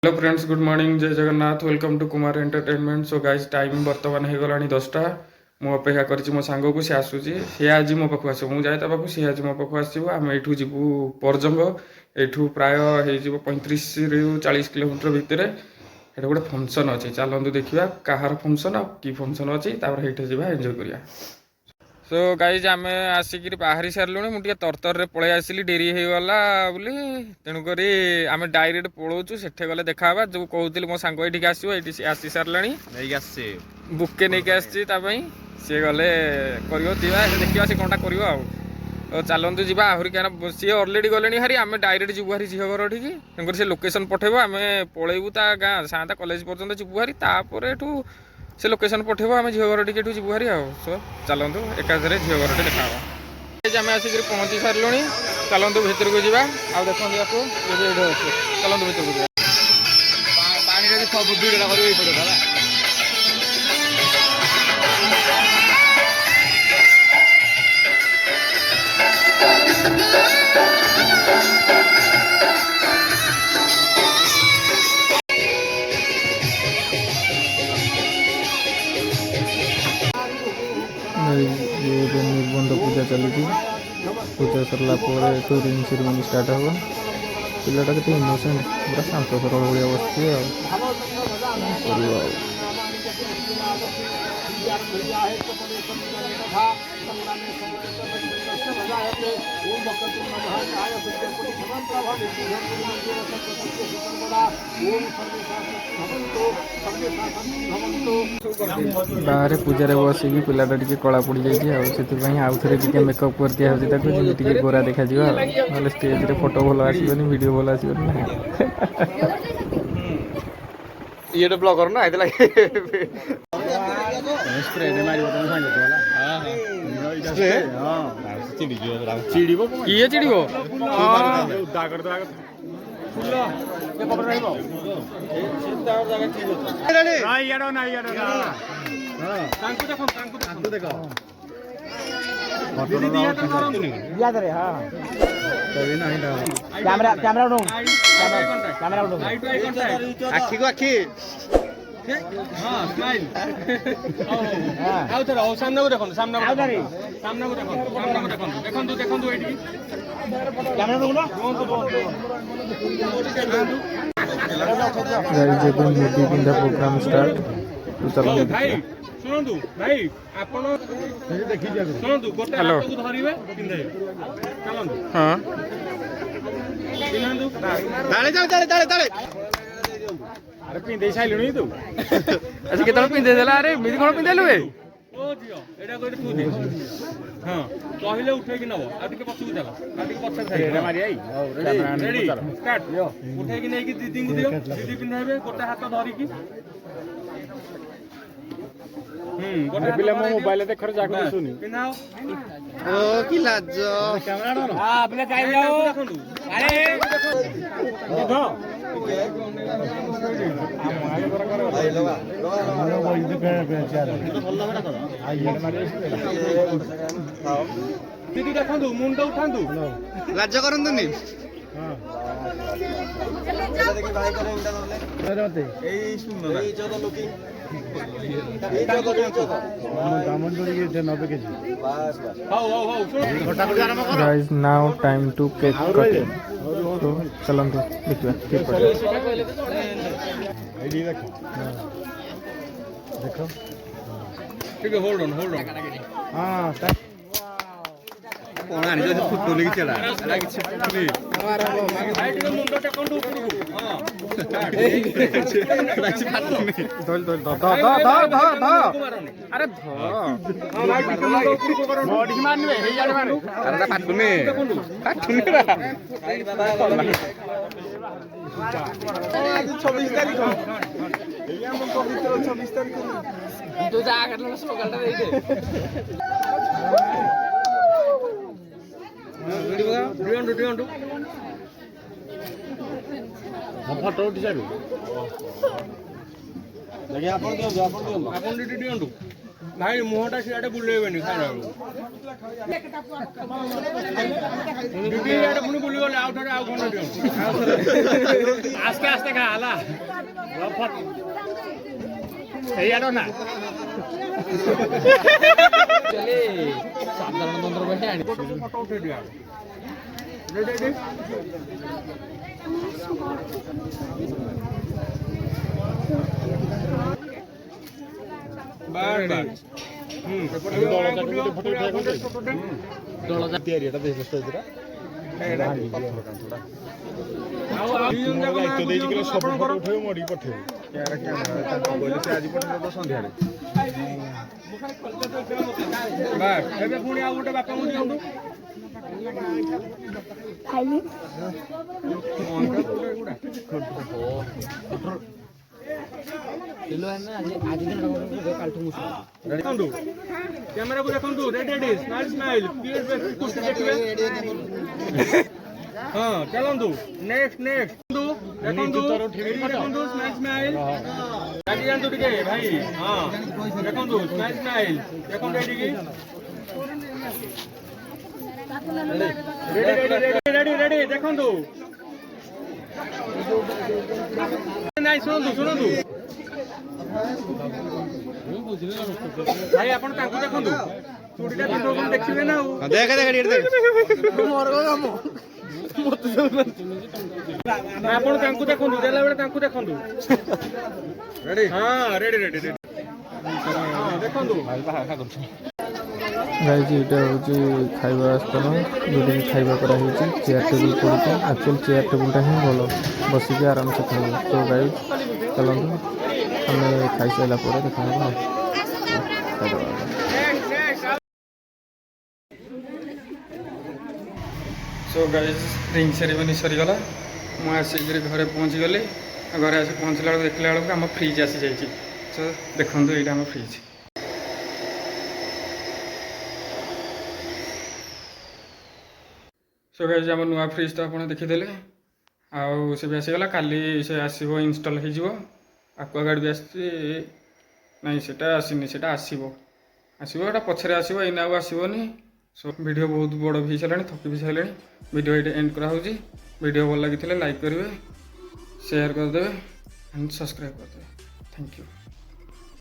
Hello friends, good morning, जय Jagannath. Welcome to Kumar entertainment. So guys time बर्तमान हो गला 10टा। मु अपेक्षा कर मो सांग को सी आसूसी, सी आज मो पाखु आस, मुझे ता पाखु सी आज मो पाखु आसो। आम यू जीवु परजंग, यू प्राय हो 35 ରୁ 40 किलोमीटर भितर। ये गोटे फंक्शन अच्छी, चलतु देखा कहार फंक्शन आ कि फंक्शन अच्छी, ये जावा एंजॉय करिया। सो गाइज आम आसिक बाहरी सारूँ, मुझे तरतर पलि आसली, डेरी हो गला बोली, तेणुक आम डायरेक्ट पलाऊँ से गले देखा जो कहते मो सांग ये आसो, ये आसी सारा बुके नहीं आसी सी गले कर देखा सी कौनटा कर चलतु जी आहरी क्या सी अलरेडी गले हारी आम डायरेक्ट जीवु हारी झील घर ठीक तेणुक से लोकेशन पठेब आम पलैबू ता गाँ साता कलेज पर्यटन जीवु हारी से लोकेशन पठेब आम झील घर टी जीवु हारी सो चलतु एकाधरे झील घर देखा आम आसिक पहुँची सारूँ। चलतु भितर को जावा आ देखो चलतु भितर को ये निबंध पूजा चली पूजा सरला रिंग सेरेमनी स्टार्ट हम पिलाटा के इनोसेंट पूरा शांत सरल भाया बाहर पूजा बसिकी पिलाटा टी कला पड़ जाए आउ थे मेकअप कर दिया गोरा देखा ना स्टेज रे फोटो भल आसबनी वीडियो भल आसबनी ये ब्लॉगर ना किए चिड़ब आखी को आखी मोदी पिंधा प्रोग्राम स्टार्ट शुणु भाई आपण शुणु गोटे हाथ को धरिबे पिंधे चलंतु हाँ पिंधु ताले ताले ताले ताले अरे पिंधे साइलुनी तू अच्छा केतल पिंधे देला अरे मिदी कोन पिंधेलु ए ओ जियो एडा कोइ तू दे हां पहिले उठे कि नबो आ टिके पछू चला आ टिके पछे खाइ रे मारी आई रेडी स्टार्ट उठे कि नै कि दीदी को दियो दीदी पिंधाइबे गोटे हाथ धरि कि गोटे पिले मो मोबाइल देख खर जाक सुनी पिनाओ ओ की लाज कैमरा न हां पिले जाई जाओ अरे देखो दीदी देखु मुंड उठातु लाज करंतुनी guys now time to cake cutting तो चलंतु देखिबा केक देखो ठीक है होल्ड ऑन हां कोण आनी जो फुटतो लगी चला अला किछ फुटली राइट रो मुंड टेकोंडु उपरकु हां राइट फाटनी धोल धोल ध अरे ध हां राइट मुंड उपरकु करो बॉडी मारने हे यार मारे अरे फाटनी फाटनी रा आज 26 तारीख एया हम पवित्र 26 तारीख तू जा करला सकाळटा देई दे डिओंडु फोटो उठी जाबे लगे आपण दियो आपण डिओंडु ଭାଇ ମୁହଁଟା ସିଆଡ଼େ ବୁଲେଇବେନି ଖାଇଲା ବେଳକୁ ଦିଦି ଇଆଡ଼େ ପୁଣି ବୁଲିଗଲେ ଆଉ ଥରେ ଆଉ ଖଣ୍ଡ ଦିଅନ୍ତୁ ଆସ୍ତେ ଆସ୍ତେ ଖା ହେଲା ସେଇଆଡ଼ ନା ସାଧାରଣତନ୍ତ୍ର ପାଇଁ ଆଣି ଫଟୋ ଉଠେଇ ଦିଅ ଏବେ ପୁଣି ଆଉ ଗୋଟେ ବାପାଙ୍କୁ ଦିଅନ୍ତୁ କ୍ୟାମେରାକୁ ଦେଖନ୍ତୁ ରେଡି ସ୍ମାଇଲ୍ ଦେଖିବେ ହଁ ଚାଲନ୍ତୁ ନେକ୍ସଟ ଦେଖନ୍ତୁ ଦେଖନ୍ତୁ ସ୍ମାଇଲ୍ ଲାଗି ଯାଆନ୍ତୁ ଟିକେ ଭାଇ ହଁ ଦେଖନ୍ତୁ ସ୍ମାଇଲ୍ ଦେଖନ୍ତୁ ଏଠିକି ରେଡି ଦେଖନ୍ତୁ ନାଇଁ ଶୁଣନ୍ତୁ ଭାଇ ଆପଣ ତାଙ୍କୁ ଦେଖନ୍ତୁ ଚୁଡ଼ିଟା ପିନ୍ଧଉଛନ୍ତି ଦେଖିବେ ନା ଆଉ ଆପଣ ତାଙ୍କୁ ଦେଖନ୍ତୁ ଦେଲା ବେଳେ ତାଙ୍କୁ ଦେଖନ୍ତୁ ରେଡି ଦେଖନ୍ତୁ गाइज यहाँ हूँ खाଇବା स्थान जोटी खाଇବା कराई चेयर टेबुल पड़ी एक्चुअल चेयर टेबुलटा ही भल बसिक आराम से खाइब तो गाइज चलते आम खाई सारा देखा सो गाइज रिंग सेरेमनी सरीगला मुझे आसिक घरे पहुँची गली घरे आस पहुँचला बेलू देखला बेलू आम फ्रिज आसी जाइए सो देखो यहाँ आम फ्रिज सो गाइज आम नुआ फ्रिज तो आपड़ देखीदे आउ से भी आसीगला काली से आसो इनस्टल हो आक्वागार्ड भी आसी नहीं सेटा आसीनी सेटा आसो पछरे आसो एना आसोनी सो वीडियो बहुत बड़ भी सारे थकी भी सारे वीडियो ये एंड कराऊँ वीडियो भल लगी लाइक करेंगे शेयर करदे एंड सब्सक्राइब करदे थैंक यू।